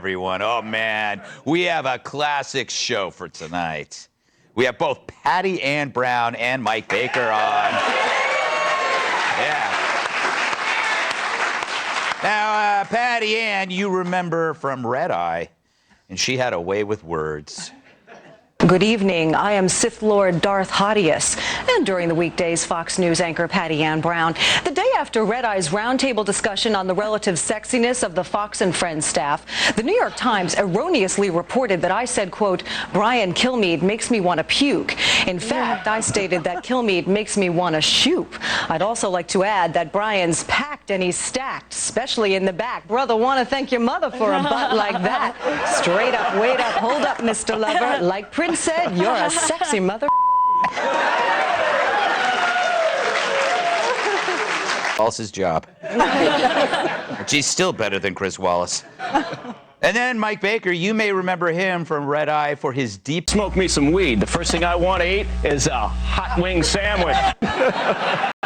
everyone. Oh, man, we have a classic show for tonight. We have both Patty Ann Brown and Mike Baker on. Yeah. Now, Patty Ann, you remember from Red Eye, and she had a way with words. Good evening. I am Sith Lord Darth Hadius, and during the weekdays, Fox News anchor Patty Ann Brown. The day after Red Eye's roundtable discussion on the relative sexiness of the Fox and Friends staff, the New York Times erroneously reported that I said, quote, Brian Kilmeade makes me want to puke. In fact, I stated that Kilmeade makes me want to shoop. I'd also like to add that Brian's packed and he's stacked, especially in the back. Brother, want to thank your mother for a butt like that. Straight up, wait up, hold up, Mr. Lover. Like Prince said, you're a sexy mother. Wallace's job. She's still better than Chris Wallace. And then Mike Baker, you may remember him from Red Eye for his deep... Smoke me some weed. The first thing I want to eat is a hot wing sandwich.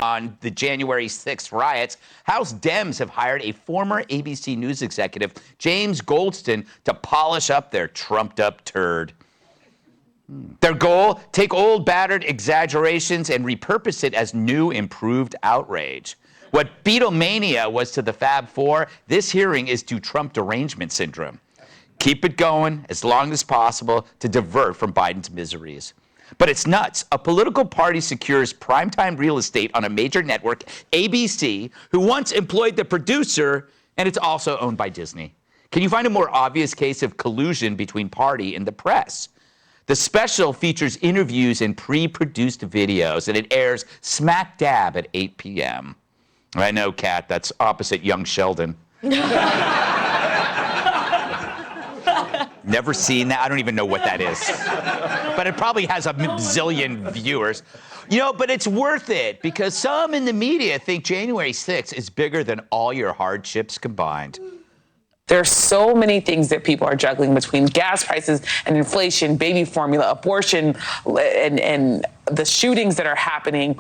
On the January 6th riots, House Dems have hired a former ABC News executive, James Goldston, to polish up their trumped-up turd. Their goal, take old battered exaggerations and repurpose it as new improved outrage. What Beatlemania was to the Fab Four, this hearing is to Trump derangement syndrome. Keep it going as long as possible to divert from Biden's miseries. But it's nuts. A political party secures primetime real estate on a major network, ABC, who once employed the producer, and it's also owned by Disney. Can you find a more obvious case of collusion between party and the press? The special features interviews and pre-produced videos, and it airs smack dab at 8 p.m. I know, Kat, that's opposite Young Sheldon. Never seen that. I don't even know what that is. But it probably has a zillion viewers. You know, but it's worth it because some in the media think January 6th is bigger than all your hardships combined. There are so many things that people are juggling between gas prices and inflation, baby formula, abortion, and the shootings that are happening.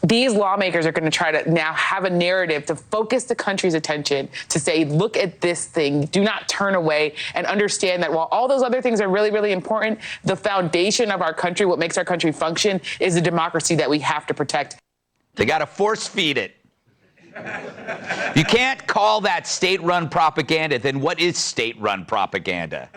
These lawmakers are going to try to now have a narrative to focus the country's attention to say, look at this thing, do not turn away, and understand that while all those other things are really, really important, the foundation of our country, what makes our country function, is the democracy that we have to protect. They got to force feed it. You can't call that state-run propaganda, then what is state-run propaganda?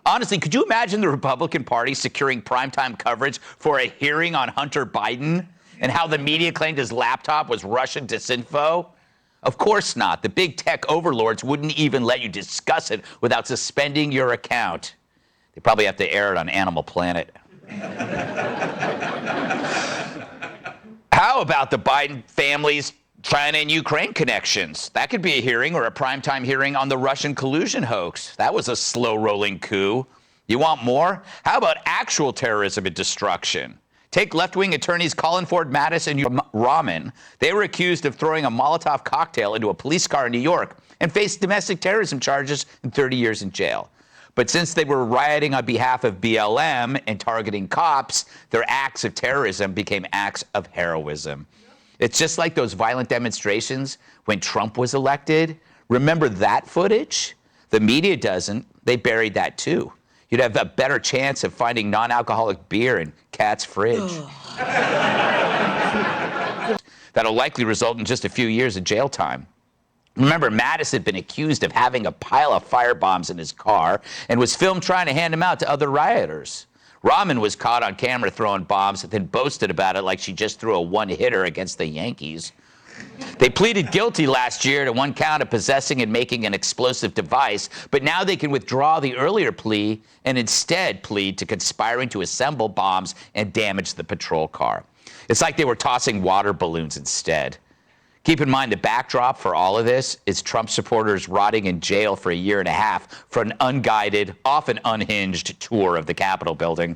Honestly, could you imagine the Republican Party securing primetime coverage for a hearing on Hunter Biden and how the media claimed his laptop was Russian disinfo? Of course not. The big tech overlords wouldn't even let you discuss it without suspending your account. They probably have to air it on Animal Planet. How about the Biden family's China and Ukraine connections? That could be a hearing or a primetime hearing on the Russian collusion hoax. That was a slow-rolling coup. You want more? How about actual terrorism and destruction? Take left-wing attorneys Colin Ford Mattis and Rahman. They were accused of throwing a Molotov cocktail into a police car in New York and faced domestic terrorism charges and 30 years in jail. But since they were rioting on behalf of BLM and targeting cops, their acts of terrorism became acts of heroism. It's just like those violent demonstrations when Trump was elected. Remember that footage? The media doesn't. They buried that too. You'd have a better chance of finding non-alcoholic beer in Kat's fridge. That'll likely result in just a few years of jail time. Remember, Mattis had been accused of having a pile of firebombs in his car and was filmed trying to hand them out to other rioters. Rahman was caught on camera throwing bombs and then boasted about it like she just threw a one-hitter against the Yankees. They pleaded guilty last year to one count of possessing and making an explosive device, but now they can withdraw the earlier plea and instead plead to conspiring to assemble bombs and damage the patrol car. It's like they were tossing water balloons instead. Keep in mind the backdrop for all of this is Trump supporters rotting in jail for a year and a half for an unguided, often unhinged tour of the Capitol building.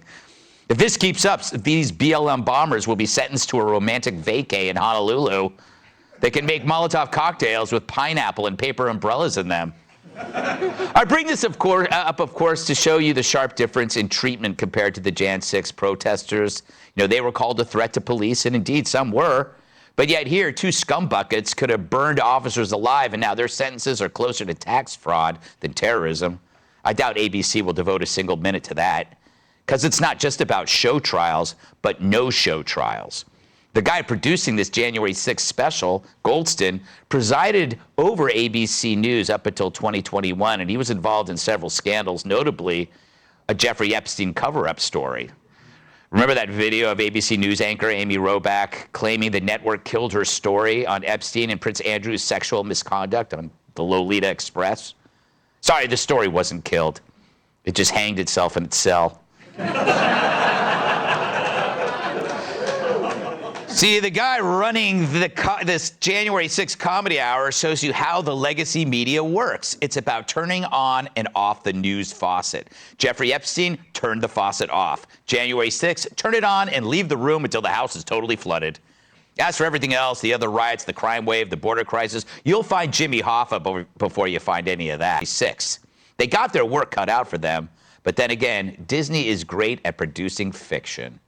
If this keeps up, these BLM bombers will be sentenced to a romantic vacay in Honolulu. They can make Molotov cocktails with pineapple and paper umbrellas in them. I bring this up, of course, to show you the sharp difference in treatment compared to the Jan 6 protesters. You know, they were called a threat to police, and indeed some were. But yet here, two scumbuckets could have burned officers alive, and now their sentences are closer to tax fraud than terrorism. I doubt ABC will devote a single minute to that, because it's not just about show trials, but no-show trials. The guy producing this January 6th special, Goldston, presided over ABC News up until 2021, and he was involved in several scandals, notably a Jeffrey Epstein cover-up story. Remember that video of ABC News anchor Amy Robach claiming the network killed her story on Epstein and Prince Andrew's sexual misconduct on the Lolita Express? Sorry, the story wasn't killed. It just hanged itself in its cell. See, the guy running this January 6th comedy hour shows you how the legacy media works. It's about turning on and off the news faucet. Jeffrey Epstein turned the faucet off. January 6th, turn it on and leave the room until the house is totally flooded. As for everything else, the other riots, the crime wave, the border crisis, you'll find Jimmy Hoffa before you find any of that. 6. They got their work cut out for them, but then again, Disney is great at producing fiction.